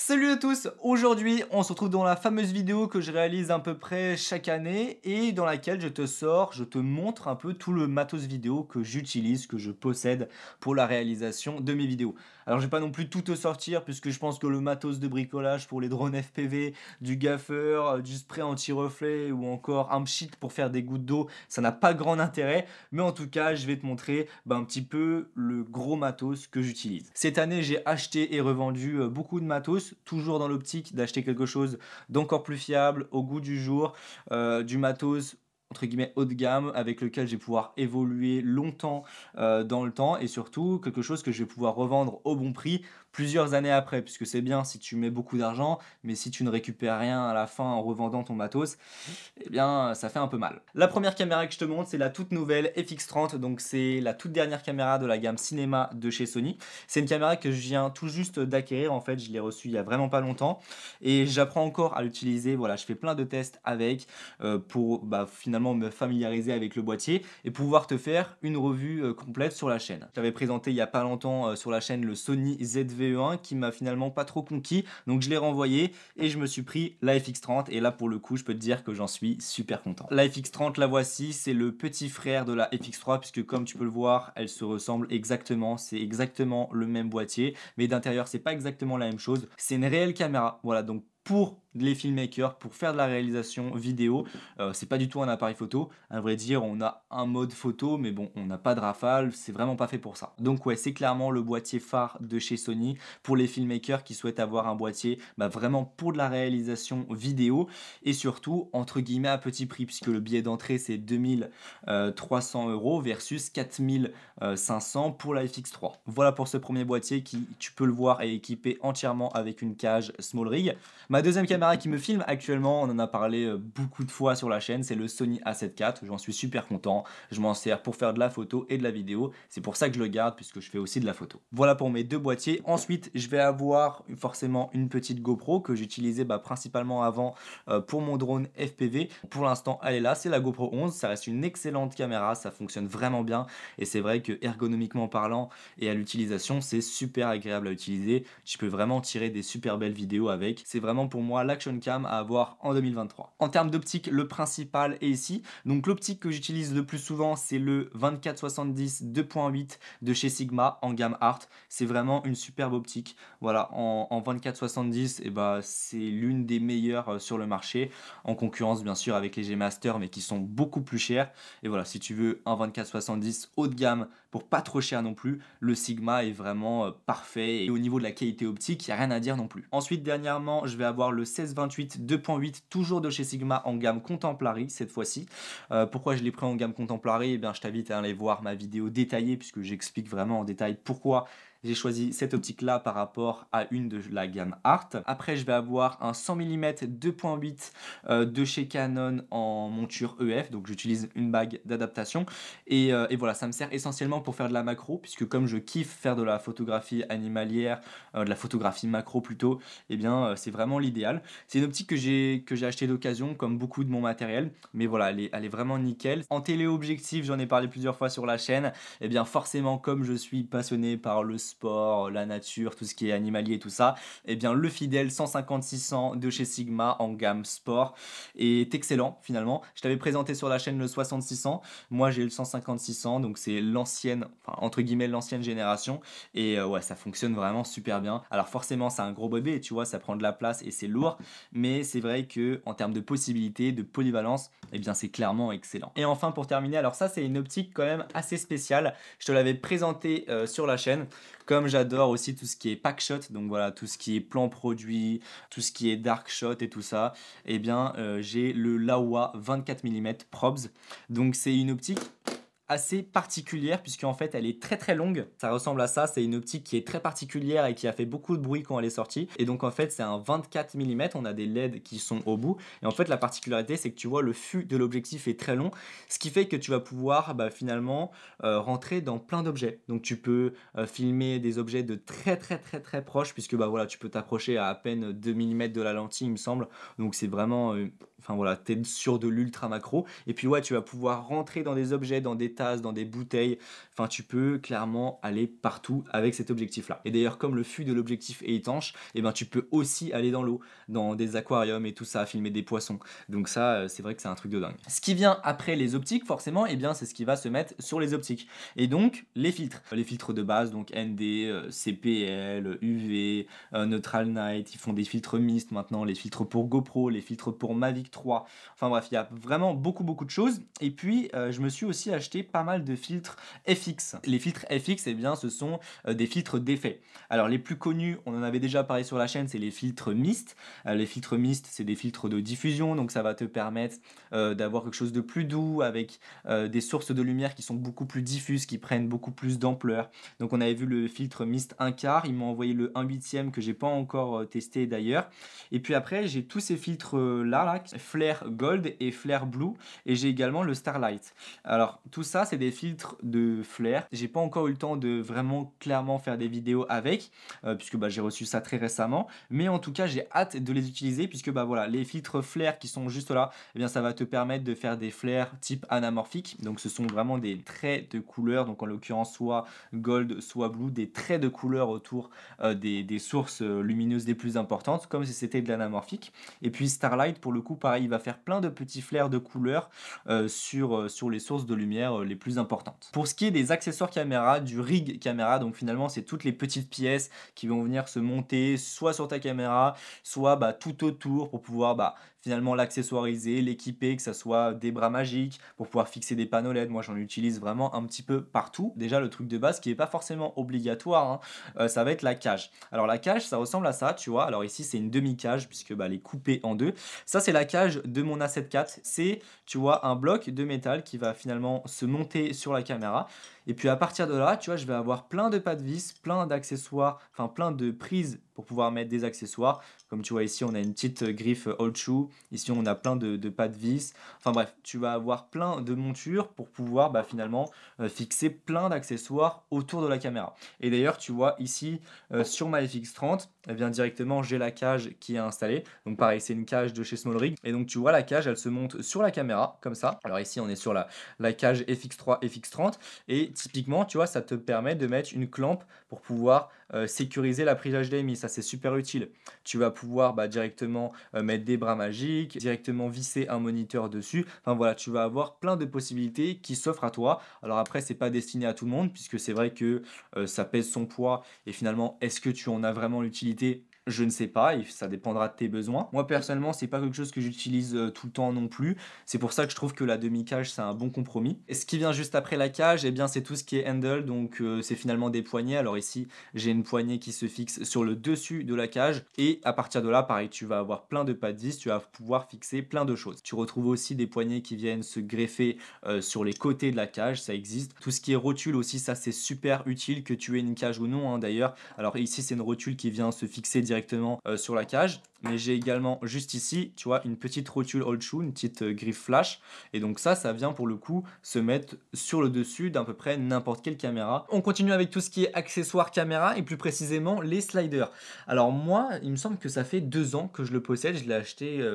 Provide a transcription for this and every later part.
Salut à tous, aujourd'hui on se retrouve dans la fameuse vidéo que je réalise à peu près chaque année et dans laquelle je te montre un peu tout le matos vidéo que j'utilise, que je possède pour la réalisation de mes vidéos. Alors je vais pas non plus tout te sortir puisque je pense que le matos de bricolage pour les drones FPV, du gaffer, du spray anti-reflet ou encore un pchit pour faire des gouttes d'eau, ça n'a pas grand intérêt, mais en tout cas je vais te montrer un petit peu le gros matos que j'utilise. Cette année j'ai acheté et revendu beaucoup de matos, toujours dans l'optique d'acheter quelque chose d'encore plus fiable, au goût du jour, du matos entre guillemets haut de gamme avec lequel je vais pouvoir évoluer longtemps dans le temps et surtout quelque chose que je vais pouvoir revendre au bon prix plusieurs années après puisque c'est bien si tu mets beaucoup d'argent mais si tu ne récupères rien à la fin en revendant ton matos, eh bien ça fait un peu mal. La première caméra que je te montre c'est la toute nouvelle FX30, donc c'est la toute dernière caméra de la gamme cinéma de chez Sony. C'est une caméra que je viens tout juste d'acquérir, en fait je l'ai reçue il y a vraiment pas longtemps et j'apprends encore à l'utiliser. Voilà, je fais plein de tests avec pour finalement me familiariser avec le boîtier et pouvoir te faire une revue complète sur la chaîne. J'avais présenté il y a pas longtemps sur la chaîne le Sony ZV-E1 qui m'a finalement pas trop conquis, donc je l'ai renvoyé et je me suis pris la FX30 et là pour le coup je peux te dire que j'en suis super content. La FX30 la voici, c'est le petit frère de la FX3 puisque comme tu peux le voir elles se ressemblent exactement, c'est exactement le même boîtier mais d'intérieur c'est pas exactement la même chose. C'est une réelle caméra, voilà, donc pour les filmmakers, pour faire de la réalisation vidéo, c'est pas du tout un appareil photo. À vrai dire, on a un mode photo, mais bon, on n'a pas de rafale, c'est vraiment pas fait pour ça. Donc ouais, c'est clairement le boîtier phare de chez Sony pour les filmmakers qui souhaitent avoir un boîtier vraiment pour de la réalisation vidéo et surtout entre guillemets à petit prix puisque le billet d'entrée c'est 2300 euros versus 4500 pour la FX3. Voilà pour ce premier boîtier qui, tu peux le voir, est équipé entièrement avec une cage Small Rig. Ma deuxième caméra qui me filme actuellement, on en a parlé beaucoup de fois sur la chaîne, c'est le Sony A7 IV. J'en suis super content. Je m'en sers pour faire de la photo et de la vidéo. C'est pour ça que je le garde puisque je fais aussi de la photo. Voilà pour mes deux boîtiers. Ensuite, je vais avoir forcément une petite GoPro que j'utilisais principalement avant pour mon drone FPV. Pour l'instant, elle est là. C'est la GoPro 11. Ça reste une excellente caméra. Ça fonctionne vraiment bien. Et c'est vrai que ergonomiquement parlant et à l'utilisation, c'est super agréable à utiliser. Tu peux vraiment tirer des super belles vidéos avec. C'est vraiment pour moi l'action cam à avoir en 2023. En termes d'optique, le principal est ici. Donc l'optique que j'utilise le plus souvent, c'est le 24-70 2.8 de chez Sigma en gamme Art. C'est vraiment une superbe optique. Voilà, en 24-70, c'est l'une des meilleures sur le marché, en concurrence bien sûr avec les G Master, mais qui sont beaucoup plus chers. Et voilà, si tu veux un 24-70 haut de gamme pour pas trop cher non plus, le Sigma est vraiment parfait et au niveau de la qualité optique, il n'y a rien à dire non plus. Ensuite, dernièrement, je vais avoir le 16-28 2.8 toujours de chez Sigma en gamme Contemporary cette fois-ci. Pourquoi je l'ai pris en gamme Contemporary? Eh bien, je t'invite à aller voir ma vidéo détaillée puisque j'explique vraiment en détail pourquoi j'ai choisi cette optique là par rapport à une de la gamme Art. Après je vais avoir un 100 mm 2.8 de chez Canon en monture EF, donc j'utilise une bague d'adaptation et voilà, ça me sert essentiellement pour faire de la macro puisque comme je kiffe faire de la photographie animalière, de la photographie macro plutôt, et c'est vraiment l'idéal. C'est une optique que j'ai acheté d'occasion comme beaucoup de mon matériel, mais voilà, elle est vraiment nickel. En téléobjectif, j'en ai parlé plusieurs fois sur la chaîne, et bien forcément comme je suis passionné par le sport, la nature, tout ce qui est animalier et tout ça, et bien le fidèle 150-600 de chez Sigma en gamme sport est excellent finalement. Je t'avais présenté sur la chaîne le 60-600, moi j'ai le 150-600, donc c'est l'ancienne, enfin, entre guillemets l'ancienne génération, et ouais, ça fonctionne vraiment super bien. Alors forcément c'est un gros bébé, tu vois, ça prend de la place et c'est lourd, mais c'est vrai que en termes de possibilités, de polyvalence, et bien c'est clairement excellent. Et enfin pour terminer, alors ça c'est une optique quand même assez spéciale, je te l'avais présenté sur la chaîne. Comme j'adore aussi tout ce qui est pack shot, donc voilà, tout ce qui est plan produit, tout ce qui est dark shot et tout ça, j'ai le Laowa 24 mm Probs. Donc c'est une optique assez particulière puisqu'en fait elle est très très longue, ça ressemble à ça, c'est une optique qui est très particulière et qui a fait beaucoup de bruit quand elle est sortie, et donc en fait c'est un 24 mm, on a des LED qui sont au bout et en fait la particularité c'est que tu vois le fût de l'objectif est très long, ce qui fait que tu vas pouvoir finalement rentrer dans plein d'objets, donc tu peux filmer des objets de très très très très proche puisque voilà, tu peux t'approcher à peine 2 mm de la lentille il me semble, donc c'est vraiment enfin voilà, tu es sur de l'ultra macro et puis ouais, tu vas pouvoir rentrer dans des objets, dans des tasses, dans des bouteilles, enfin tu peux clairement aller partout avec cet objectif-là. Et d'ailleurs comme le fût de l'objectif est étanche, et ben tu peux aussi aller dans l'eau, dans des aquariums et tout ça, filmer des poissons. Donc ça, c'est vrai que c'est un truc de dingue. Ce qui vient après les optiques forcément, et bien c'est ce qui va se mettre sur les optiques. Et donc les filtres. Les filtres de base, donc ND, CPL, UV, Neutral Night, ils font des filtres mist maintenant, les filtres pour GoPro, les filtres pour Mavic 3. Enfin bref, il y a vraiment beaucoup de choses. Et puis je me suis aussi acheté pas mal de filtres FX. Les filtres FX, eh bien ce sont des filtres d'effet. Alors les plus connus, on en avait déjà parlé sur la chaîne, c'est les filtres mist. Les filtres mist, c'est des filtres de diffusion, donc ça va te permettre d'avoir quelque chose de plus doux avec des sources de lumière qui sont beaucoup plus diffuses, qui prennent beaucoup plus d'ampleur. Donc on avait vu le filtre mist 1/4, il m'a envoyé le 1/8 que j'ai pas encore testé d'ailleurs. Et puis après j'ai tous ces filtres là, Flare Gold et Flare Blue, et j'ai également le Starlight. Alors tout ça c'est des filtres de Flare. J'ai pas encore eu le temps de vraiment clairement faire des vidéos avec, puisque j'ai reçu ça très récemment, mais en tout cas j'ai hâte de les utiliser puisque voilà, les filtres Flare qui sont juste là, eh bien ça va te permettre de faire des flares type anamorphique. Donc ce sont vraiment des traits de couleur, donc en l'occurrence soit gold, soit blue, des traits de couleur autour des sources lumineuses les plus importantes, comme si c'était de l'anamorphique. Et puis Starlight, pour le coup, pareil, il va faire plein de petits flares de couleur sur les sources de lumière les plus importantes. Pour ce qui est des accessoires caméra, du rig caméra, donc finalement c'est toutes les petites pièces qui vont venir se monter soit sur ta caméra, soit tout autour pour pouvoir finalement l'accessoiriser, l'équiper, que ça soit des bras magiques, pour pouvoir fixer des panneaux LED. Moi j'en utilise vraiment un petit peu partout. Déjà le truc de base qui n'est pas forcément obligatoire, hein, ça va être la cage. Alors la cage ça ressemble à ça, tu vois. Alors ici c'est une demi-cage puisque elle est coupée en deux. Ça c'est la cage de mon A7 IV. C'est, tu vois, un bloc de métal qui va finalement se monter sur la caméra. Et puis à partir de là, tu vois, je vais avoir plein de pas de vis, plein d'accessoires, enfin plein de prises pour pouvoir mettre des accessoires. Comme tu vois ici, on a une petite griffe old shoe. Ici, on a plein de pas de vis. Enfin bref, tu vas avoir plein de montures pour pouvoir finalement fixer plein d'accessoires autour de la caméra. Et d'ailleurs, tu vois ici, sur ma FX30, eh bien directement, j'ai la cage qui est installée. Donc pareil, c'est une cage de chez SmallRig. Et donc tu vois, la cage, elle se monte sur la caméra, comme ça. Alors ici, on est sur la cage FX3, FX30. Et typiquement, tu vois, ça te permet de mettre une clampe pour pouvoir sécuriser la prise HDMI. Ça, c'est super utile. Tu vas pouvoir directement mettre des bras magiques, directement visser un moniteur dessus. Enfin voilà, tu vas avoir plein de possibilités qui s'offrent à toi. Alors après, c'est pas destiné à tout le monde puisque c'est vrai que ça pèse son poids et finalement, est-ce que tu en as vraiment l'utilité? Je ne sais pas, et ça dépendra de tes besoins. Moi personnellement, c'est pas quelque chose que j'utilise tout le temps non plus. C'est pour ça que je trouve que la demi-cage c'est un bon compromis. Et ce qui vient juste après la cage, eh bien c'est tout ce qui est handle, donc c'est finalement des poignées. Alors ici, j'ai une poignée qui se fixe sur le dessus de la cage et à partir de là, pareil, tu vas avoir plein de pas de vis, tu vas pouvoir fixer plein de choses. Tu retrouves aussi des poignées qui viennent se greffer sur les côtés de la cage, ça existe. Tout ce qui est rotule aussi, ça c'est super utile que tu aies une cage ou non, hein, d'ailleurs. Alors ici, c'est une rotule qui vient se fixer directement sur la cage, mais j'ai également juste ici, tu vois, une petite rotule old shoe, une petite griffe flash, et donc ça vient pour le coup se mettre sur le dessus d'à peu près n'importe quelle caméra. On continue avec tout ce qui est accessoires caméra et plus précisément les sliders. Alors moi, il me semble que ça fait 2 ans que je le possède, je l'ai acheté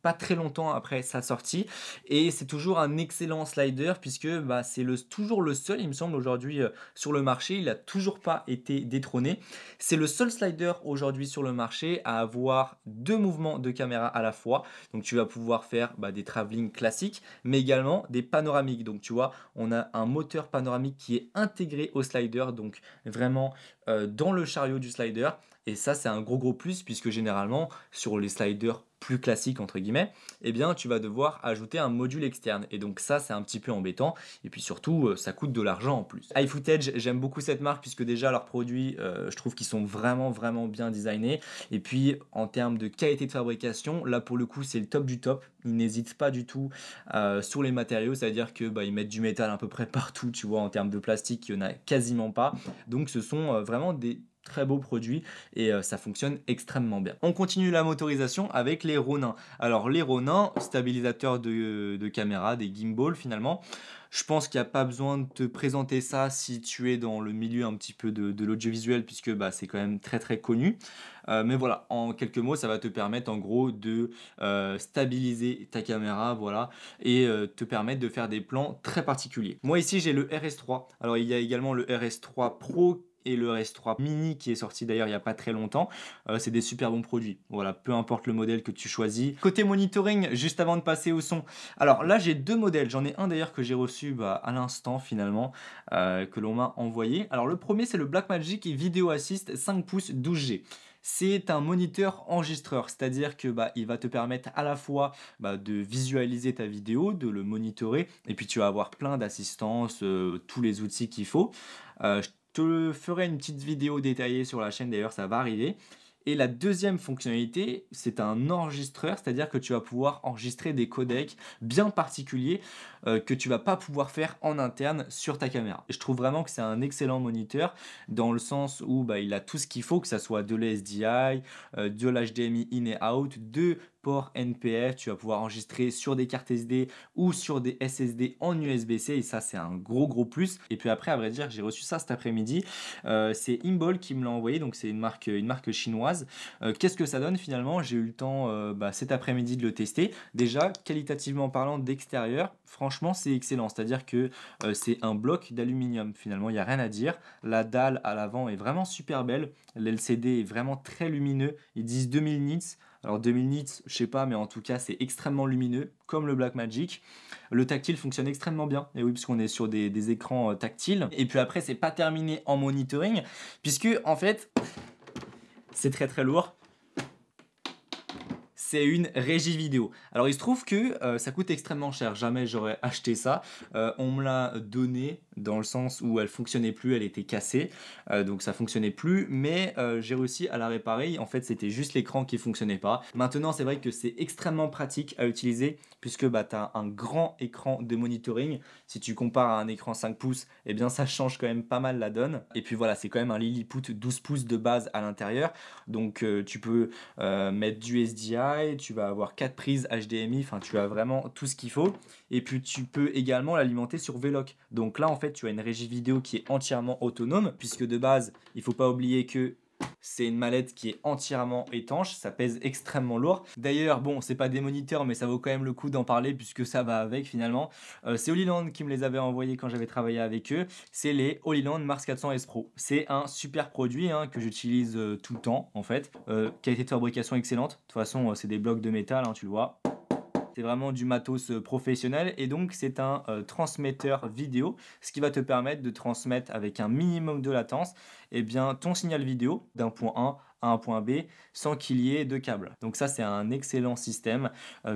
pas très longtemps après sa sortie, et c'est toujours un excellent slider puisque c'est toujours le seul, il me semble, aujourd'hui sur le marché, il a toujours pas été détrôné. C'est le seul slider aujourd'hui sur le marché à avoir 2 mouvements de caméra à la fois. Donc tu vas pouvoir faire des travelling classiques, mais également des panoramiques. Donc tu vois, on a un moteur panoramique qui est intégré au slider, donc vraiment dans le chariot du slider. Et ça, c'est un gros plus puisque généralement, sur les sliders plus classiques entre guillemets, eh bien tu vas devoir ajouter un module externe. Et donc ça, c'est un petit peu embêtant. Et puis surtout, ça coûte de l'argent en plus. iFootage, j'aime beaucoup cette marque puisque déjà leurs produits, je trouve qu'ils sont vraiment bien designés. Et puis en termes de qualité de fabrication, là pour le coup, c'est le top du top. Ils n'hésitent pas du tout sur les matériaux, c'est-à-dire que ils mettent du métal à peu près partout, tu vois, en termes de plastique, il n'y en a quasiment pas. Donc ce sont vraiment des très beau produit et ça fonctionne extrêmement bien. On continue la motorisation avec les Ronin. Alors les Ronin, stabilisateurs de caméra, des gimbals finalement. Je pense qu'il y a pas besoin de te présenter ça si tu es dans le milieu un petit peu de l'audiovisuel puisque, bah, c'est quand même très, très connu. Mais voilà, en quelques mots, ça va te permettre en gros de, stabiliser ta caméra, voilà et te permettre de faire des plans très particuliers. Moi ici, j'ai le RS3. Alors il y a également le RS3 Pro et le RS3 Mini qui est sorti d'ailleurs il y a pas très longtemps. C'est des super bons produits. Voilà, peu importe le modèle que tu choisis. Côté monitoring, juste avant de passer au son, alors là j'ai 2 modèles. J'en ai un d'ailleurs que j'ai reçu, bah, à l'instant finalement, que l'on m'a envoyé. Alors le premier c'est le Blackmagic Video Assist 5 pouces 12G. C'est un moniteur enregistreur, c'est-à-dire que, bah, il va te permettre à la fois, bah, de visualiser ta vidéo, de le monitorer et puis tu vas avoir plein d'assistances, tous les outils qu'il faut. Je te ferai une petite vidéo détaillée sur la chaîne d'ailleurs, ça va arriver. Et la deuxième fonctionnalité, c'est un enregistreur, c'est-à-dire que tu vas pouvoir enregistrer des codecs bien particuliers que tu vas pas pouvoir faire en interne sur ta caméra. Et je trouve vraiment que c'est un excellent moniteur dans le sens où, bah, il a tout ce qu'il faut, que ça soit de l'SDI, de l'HDMI in et out, de port NPF, tu vas pouvoir enregistrer sur des cartes SD ou sur des SSD en USB-C et ça c'est un gros plus. Et puis après, à vrai dire, j'ai reçu ça cet après-midi. C'est Imbol qui me l'a envoyé, donc c'est une marque chinoise. Qu'est-ce que ça donne finalement? J'ai eu le temps, bah, cet après-midi de le tester. Déjà, qualitativement parlant d'extérieur, franchement c'est excellent. C'est-à-dire que c'est un bloc d'aluminium finalement, il n'y a rien à dire. La dalle à l'avant est vraiment super belle. L'LCD est vraiment très lumineux. Ils disent 2000 nits. Alors 2000 nits, je sais pas, mais en tout cas c'est extrêmement lumineux, comme le Blackmagic. Le tactile fonctionne extrêmement bien, et oui, puisqu'on est sur des écrans tactiles. Et puis après, c'est pas terminé en monitoring, puisque en fait, c'est très très lourd. C'est une régie vidéo. Alors il se trouve que ça coûte extrêmement cher, jamais j'aurais acheté ça. On me l'a donné dans le sens où elle fonctionnait plus, elle était cassée, donc ça fonctionnait plus, mais j'ai réussi à la réparer. En fait c'était juste l'écran qui fonctionnait pas. Maintenant c'est vrai que c'est extrêmement pratique à utiliser puisque bah, tu as un grand écran de monitoring. Si tu compares à un écran 5 pouces, eh bien ça change quand même pas mal la donne. Et puis voilà, c'est quand même un Lilliput 12 pouces de base à l'intérieur, donc tu peux mettre du SDI, tu vas avoir 4 prises HDMI, enfin tu as vraiment tout ce qu'il faut. Et puis tu peux également l'alimenter sur VLOC. Donc là en fait tu as une régie vidéo qui est entièrement autonome, puisque de base il ne faut pas oublier que c'est une mallette qui est entièrement étanche, ça pèse extrêmement lourd. D'ailleurs, bon, c'est pas des moniteurs, mais ça vaut quand même le coup d'en parler puisque ça va avec finalement. C'est Holyland qui me les avait envoyés quand j'avais travaillé avec eux. C'est les Holyland Mars 400 S Pro. C'est un super produit hein, que j'utilise tout le temps en fait. Qualité de fabrication excellente. De toute façon, c'est des blocs de métal, hein, tu le vois. C'est vraiment du matos professionnel et donc c'est un transmetteur vidéo, ce qui va te permettre de transmettre avec un minimum de latence eh bien, ton signal vidéo d'un point A à un point B sans qu'il y ait de câble. Donc ça c'est un excellent système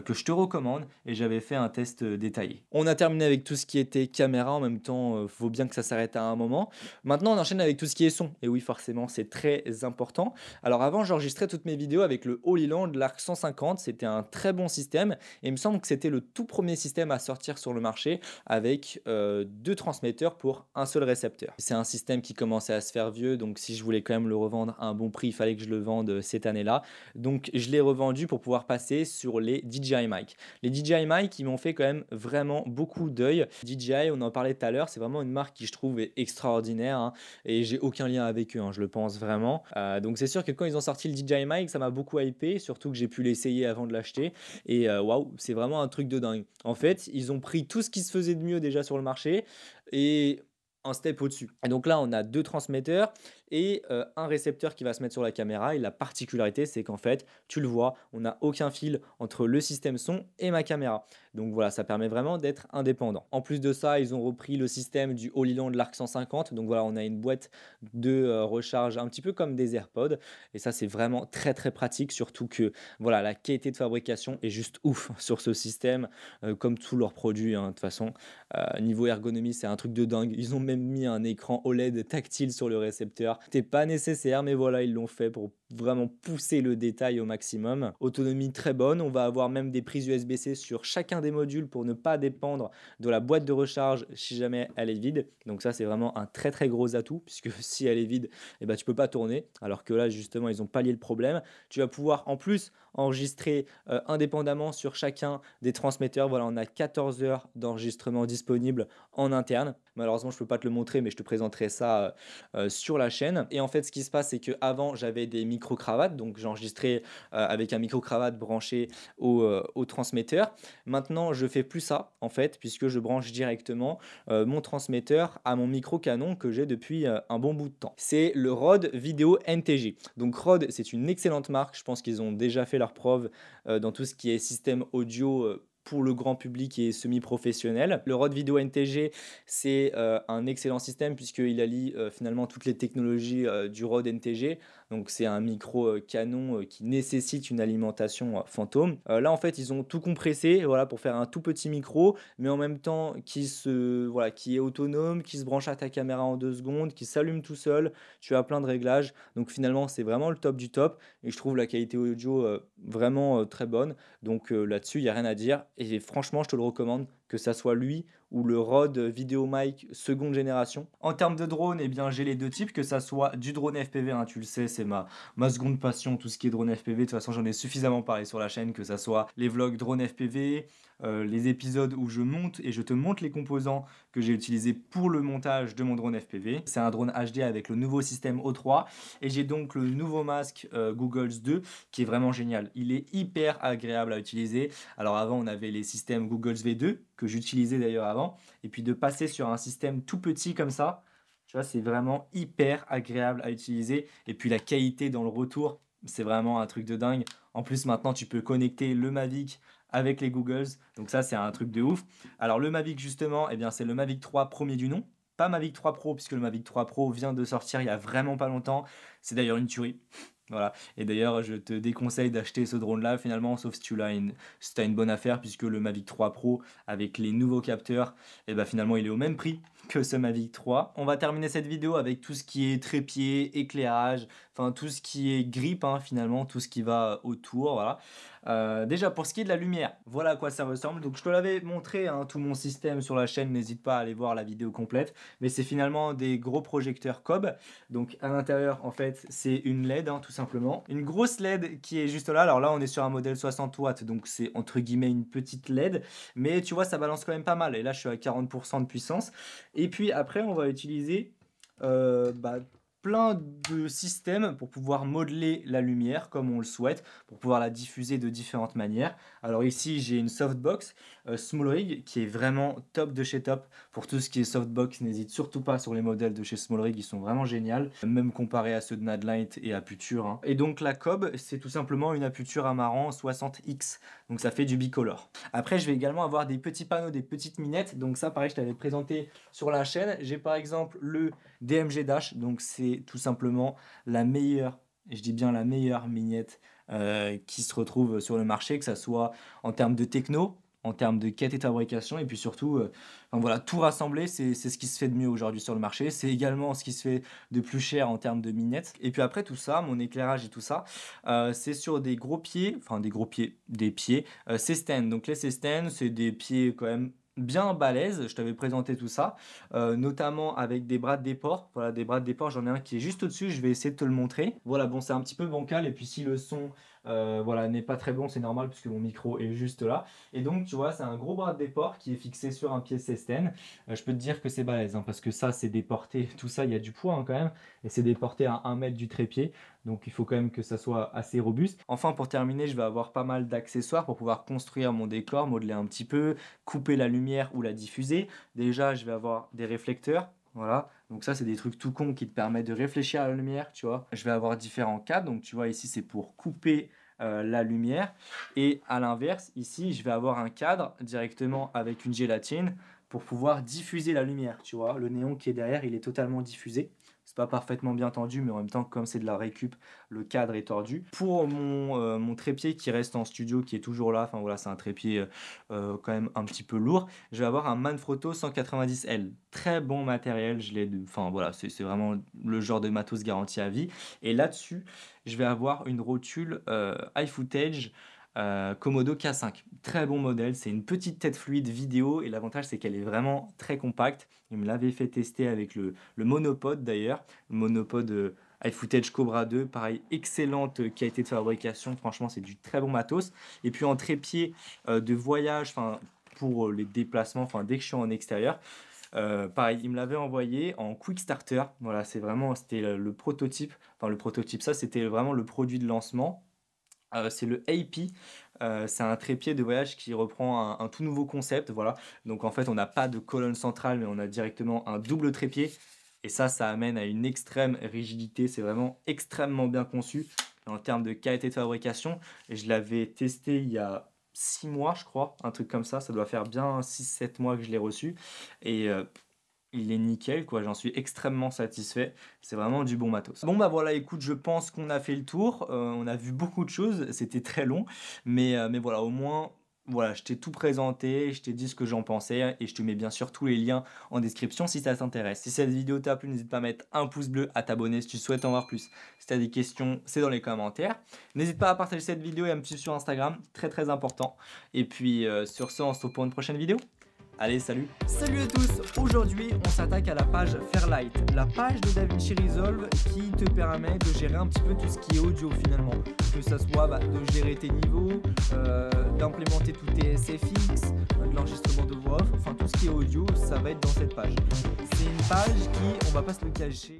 que je te recommande et j'avais fait un test détaillé. On a terminé avec tout ce qui était caméra, en même temps faut bien que ça s'arrête à un moment. Maintenant on enchaîne avec tout ce qui est son et oui forcément c'est très important. Alors avant j'enregistrais toutes mes vidéos avec le Holyland l'Arc 150, c'était un très bon système et il me semble que c'était le tout premier système à sortir sur le marché avec 2 transmetteurs pour un seul récepteur. C'est un système qui commençait à se faire vieux, donc si je voulais quand même le revendre à un bon prix, il fallait que je le vende cette année-là. Donc je l'ai revendu pour pouvoir passer sur les DJI Mic. Les DJI Mic, ils m'ont fait quand même vraiment beaucoup d'œil. DJI, on en parlait tout à l'heure, c'est vraiment une marque qui je trouve est extraordinaire hein, et j'ai aucun lien avec eux, hein, je le pense vraiment. Donc c'est sûr que quand ils ont sorti le DJI Mic, ça m'a beaucoup hypé, surtout que j'ai pu l'essayer avant de l'acheter et waouh, c'est vraiment un truc de dingue. En fait, ils ont pris tout ce qui se faisait de mieux déjà sur le marché et un step au-dessus. Et donc là, on a 2 transmetteurs et un récepteur qui va se mettre sur la caméra. Et la particularité, c'est qu'en fait, tu le vois, on n'a aucun fil entre le système son et ma caméra. Donc voilà, ça permet vraiment d'être indépendant. En plus de ça, ils ont repris le système du Holyland l'Arc 150. Donc voilà, on a une boîte de recharge un petit peu comme des AirPods. Et ça, c'est vraiment très très pratique, surtout que voilà, la qualité de fabrication est juste ouf sur ce système, comme tous leurs produits, hein, de toute façon. Niveau ergonomie, c'est un truc de dingue. Ils ont même mis un écran OLED tactile sur le récepteur. C'était pas nécessaire, mais voilà, ils l'ont fait pour vraiment pousser le détail au maximum. Autonomie très bonne, on va avoir même des prises USB-C sur chacun des modules pour ne pas dépendre de la boîte de recharge si jamais elle est vide. Donc ça, c'est vraiment un très très gros atout puisque si elle est vide, eh ben, tu peux pas tourner. Alors que là, justement, ils ont pallié le problème. Tu vas pouvoir en plus enregistrer indépendamment sur chacun des transmetteurs. Voilà, on a 14 heures d'enregistrement disponible en interne. Malheureusement, je ne peux pas te le montrer, mais je te présenterai ça sur la chaîne. Et en fait, ce qui se passe, c'est qu'avant, j'avais des micro-cravates. Donc, j'enregistrais avec un micro-cravate branché au transmetteur. Maintenant, je fais plus ça, en fait, puisque je branche directement mon transmetteur à mon micro-canon que j'ai depuis un bon bout de temps. C'est le Rode Video NTG. Donc, Rode, c'est une excellente marque. Je pense qu'ils ont déjà fait leur preuve dans tout ce qui est système audio pour le grand public et semi-professionnel. Le Rode Video NTG, c'est un excellent système puisqu'il allie finalement toutes les technologies du Rode NTG. Donc c'est un micro canon qui nécessite une alimentation fantôme. Là en fait ils ont tout compressé voilà, pour faire un tout petit micro, mais en même temps voilà, qui est autonome, qui se branche à ta caméra en 2 secondes, qui s'allume tout seul. Tu as plein de réglages. Donc finalement c'est vraiment le top du top et je trouve la qualité audio vraiment très bonne. Donc là-dessus il n'y a rien à dire. Et franchement, je te le recommande, que ça soit lui ou le Rode VideoMic seconde génération. En termes de drone, eh bien, j'ai les deux types, que ça soit du drone FPV, hein, tu le sais, c'est ma seconde passion, tout ce qui est drone FPV. De toute façon, j'en ai suffisamment parlé sur la chaîne, que ça soit les vlogs drone FPV, les épisodes où je monte et je te montre les composants que j'ai utilisés pour le montage de mon drone FPV. C'est un drone HD avec le nouveau système O3 et j'ai donc le nouveau masque Google's 2 qui est vraiment génial. Il est hyper agréable à utiliser. Alors avant, on avait les systèmes Google's V2 que j'utilisais d'ailleurs avant et puis de passer sur un système tout petit comme ça, tu vois, c'est vraiment hyper agréable à utiliser et puis la qualité dans le retour, c'est vraiment un truc de dingue. En plus, maintenant, tu peux connecter le Mavic avec les Googles. Donc ça, c'est un truc de ouf. Alors le Mavic, justement, eh bien, c'est le Mavic 3 premier du nom. Pas Mavic 3 Pro, puisque le Mavic 3 Pro vient de sortir il y a vraiment pas longtemps. C'est d'ailleurs une tuerie. Voilà. Et d'ailleurs, je te déconseille d'acheter ce drone-là finalement, sauf si si as une bonne affaire, puisque le Mavic 3 Pro, avec les nouveaux capteurs, eh ben, finalement, il est au même prix que ce Mavic 3. On va terminer cette vidéo avec tout ce qui est trépied, éclairage, enfin tout ce qui est grip, hein, finalement, tout ce qui va autour. Voilà. Déjà, pour ce qui est de la lumière, voilà à quoi ça ressemble. Donc, je te l'avais montré, hein, tout mon système sur la chaîne, n'hésite pas à aller voir la vidéo complète. Mais c'est finalement des gros projecteurs Cobb. Donc, à l'intérieur, en fait, c'est une LED, hein, tout simplement. Une grosse LED qui est juste là. Alors là, on est sur un modèle 60 watts, donc c'est entre guillemets une petite LED. Mais tu vois, ça balance quand même pas mal. Et là, je suis à 40% de puissance. Et puis après, on va utiliser bah, plein de systèmes pour pouvoir modeler la lumière comme on le souhaite, pour pouvoir la diffuser de différentes manières. Alors ici, j'ai une softbox SmallRig qui est vraiment top de chez top. Pour tout ce qui est softbox, n'hésite surtout pas sur les modèles de chez SmallRig, ils sont vraiment géniaux, même comparé à ceux de Nadlight et Aputure, hein. Et donc la Cobb, c'est tout simplement une Aputure Amaran 60X, donc ça fait du bicolore. Après, je vais également avoir des petits panneaux, des petites minettes, donc ça pareil, je t'avais présenté sur la chaîne. J'ai par exemple le DMG Dash, donc c'est tout simplement la meilleure, et je dis bien la meilleure mignette qui se retrouve sur le marché, que ça soit en termes de techno, en termes de quête et de fabrication, et puis surtout, enfin voilà, tout rassemblé, c'est ce qui se fait de mieux aujourd'hui sur le marché. C'est également ce qui se fait de plus cher en termes de minettes. Et puis après tout ça, mon éclairage et tout ça, c'est sur des gros pieds, enfin des gros pieds, des pieds, C-stand. Donc les C-stand, c'est des pieds quand même bien balèze, je t'avais présenté tout ça, notamment avec des bras de déport. Voilà, des bras de déport, j'en ai un qui est juste au-dessus, je vais essayer de te le montrer. Voilà, bon, c'est un petit peu bancal, et puis si le son voilà, n'est pas très bon, c'est normal puisque mon micro est juste là. Et donc, tu vois, c'est un gros bras de déport qui est fixé sur un pied C-stand. Je peux te dire que c'est balèze, hein, parce que ça, c'est déporté, tout ça, il y a du poids hein, quand même, et c'est déporté à 1 mètre du trépied. Donc il faut quand même que ça soit assez robuste. Enfin, pour terminer, je vais avoir pas mal d'accessoires pour pouvoir construire mon décor, modeler un petit peu, couper la lumière ou la diffuser. Déjà, je vais avoir des réflecteurs. Voilà, donc ça c'est des trucs tout cons qui te permettent de réfléchir à la lumière, tu vois. Je vais avoir différents câbles, donc tu vois ici c'est pour couper la lumière. Et à l'inverse, ici je vais avoir un cadre directement avec une gélatine pour pouvoir diffuser la lumière, tu vois. Le néon qui est derrière, il est totalement diffusé. c'est pas parfaitement bien tendu, mais en même temps, comme c'est de la récup, le cadre est tordu. Pour mon trépied qui reste en studio, qui est toujours là, enfin voilà, c'est un trépied quand même un petit peu lourd, je vais avoir un Manfrotto 190L. Très bon matériel, enfin voilà, c'est vraiment le genre de matos garanti à vie. Et là-dessus, je vais avoir une rotule iFootage Komodo K5. Très bon modèle, c'est une petite tête fluide vidéo et l'avantage c'est qu'elle est vraiment très compacte. Il me l'avait fait tester avec le monopode d'ailleurs, le monopode iFootage Cobra 2, pareil, excellente qualité de fabrication, franchement c'est du très bon matos. Et puis en trépied de voyage, enfin pour les déplacements, enfin dès que je suis en extérieur, pareil, il me l'avait envoyé en quick starter. Voilà, c'était le prototype. Enfin, le prototype, ça, c'était vraiment le produit de lancement. C'est le AP, c'est un trépied de voyage qui reprend un tout nouveau concept, voilà. Donc en fait, on n'a pas de colonne centrale, mais on a directement un double trépied. Et ça amène à une extrême rigidité. C'est vraiment extrêmement bien conçu en termes de qualité de fabrication. Et je l'avais testé il y a 6 mois, je crois, un truc comme ça. Ça doit faire bien 6-7 mois que je l'ai reçu. Et il est nickel, quoi. J'en suis extrêmement satisfait. C'est vraiment du bon matos. Bon, bah voilà, écoute, je pense qu'on a fait le tour. On a vu beaucoup de choses. C'était très long. Mais voilà, au moins, voilà, je t'ai tout présenté. Je t'ai dit ce que j'en pensais. Et je te mets bien sûr tous les liens en description si ça t'intéresse. Si cette vidéo t'a plu, n'hésite pas à mettre un pouce bleu, à t'abonner si tu souhaites en voir plus. Si tu as des questions, c'est dans les commentaires. N'hésite pas à partager cette vidéo et à me suivre sur Instagram. Très, très important. Et puis, sur ce, on se retrouve pour une prochaine vidéo. Allez, salut! Salut à tous! Aujourd'hui, on s'attaque à la page Fairlight, la page de DaVinci Resolve qui te permet de gérer un petit peu tout ce qui est audio finalement. Que ça soit de gérer tes niveaux, d'implémenter tous tes SFX, de l'enregistrement de voix off, enfin tout ce qui est audio, ça va être dans cette page. C'est une page qui, on va pas se le cacher,